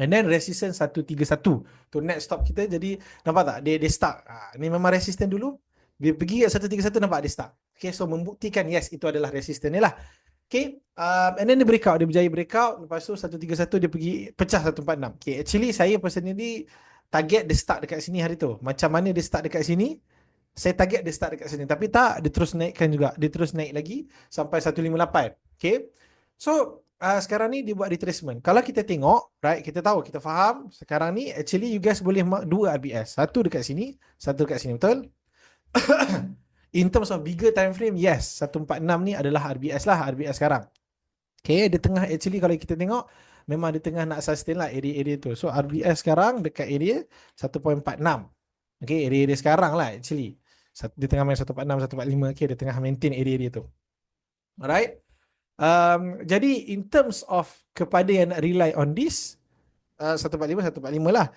And then resistance 131. Tu net stop kita. Jadi nampak tak? Dia stuck. Ni memang resistance dulu. Dia pergi kat 131, nampak dia stuck. Okay, so membuktikan yes, itu adalah resistance ni lah. Okay, and then dia breakout. Dia berjaya breakout. Lepas tu 131 dia pergi pecah 146. Okay, actually saya personally target dia start dekat sini hari tu. Macam mana dia start dekat sini, saya target dia start dekat sini. Tapi tak, dia terus naikkan juga. Dia terus naik lagi sampai 158. Okay, so sekarang ni dia buat retracement. Kalau kita tengok, right, kita tahu, kita faham, sekarang ni actually you guys boleh mark dua RBS. Satu dekat sini, satu dekat sini, betul? In terms of bigger time frame, yes, 146 ni adalah RBS lah, RBS sekarang. Okay, di tengah actually kalau kita tengok, memang di tengah nak sustain lah area-area tu. So RBS sekarang dekat area 1.46. Okay, area-area sekarang lah actually. Di tengah main 146, 145, okay, di tengah maintain area-area tu. Alright. Jadi in terms of kepada yang nak rely on this, 145 lah.